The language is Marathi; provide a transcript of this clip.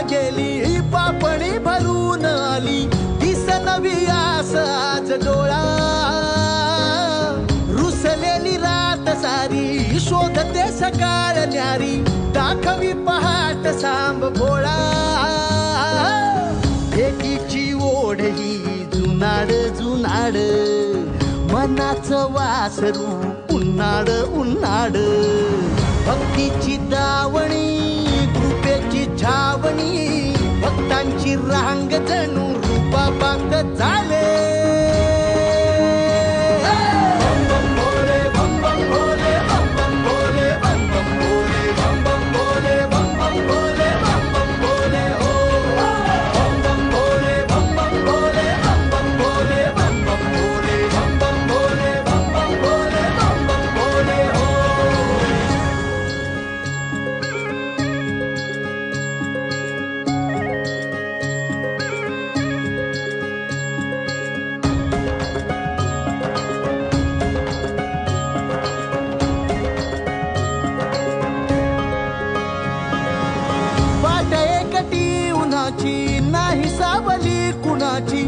गेली पापणी भरून आली दिस नवी आस आज डोळा रुसलेली रात सारी शोधते सकाळ न्यारी दाखवी पहाट सांब भोळा एकीची ओढ ही जुनाड जुनाड मनाचं वासरू उन्हाड उन्हाड भक्तीची दावणी कृपेची छावणी भक्तांची रांग जणू रूपाबांग झाले नाही सावली कुणाची